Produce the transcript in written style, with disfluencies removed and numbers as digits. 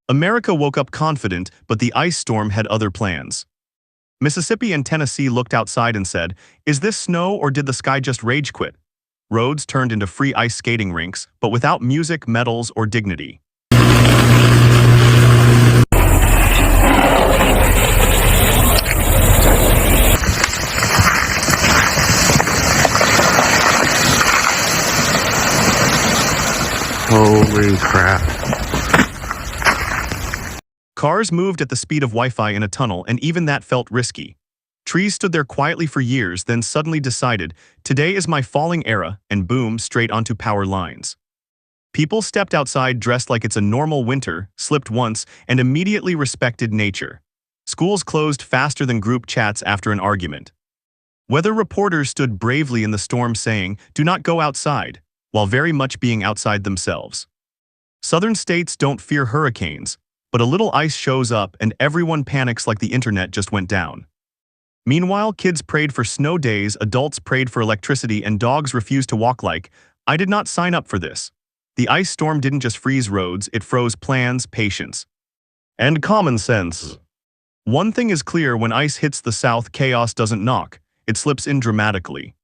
America woke up confident, but the ice storm had other plans. Mississippi and Tennessee looked outside and said, "Is this snow or did the sky just rage quit?" Roads turned into free ice skating rinks, but without music, medals, or dignity. Holy crap. Cars moved at the speed of Wi-Fi in a tunnel, and even that felt risky. Trees stood there quietly for years, then suddenly decided, "Today is my falling era," and boom, straight onto power lines. People stepped outside dressed like it's a normal winter, slipped once, and immediately respected nature. Schools closed faster than group chats after an argument. Weather reporters stood bravely in the storm saying, "Do not go outside," while very much being outside themselves. Southern states don't fear hurricanes, but a little ice shows up and everyone panics like the internet just went down. Meanwhile, kids prayed for snow days, adults prayed for electricity, and dogs refused to walk like, "I did not sign up for this." The ice storm didn't just freeze roads, it froze plans, patience, and common sense. One thing is clear: when ice hits the South, chaos doesn't knock, it slips in dramatically.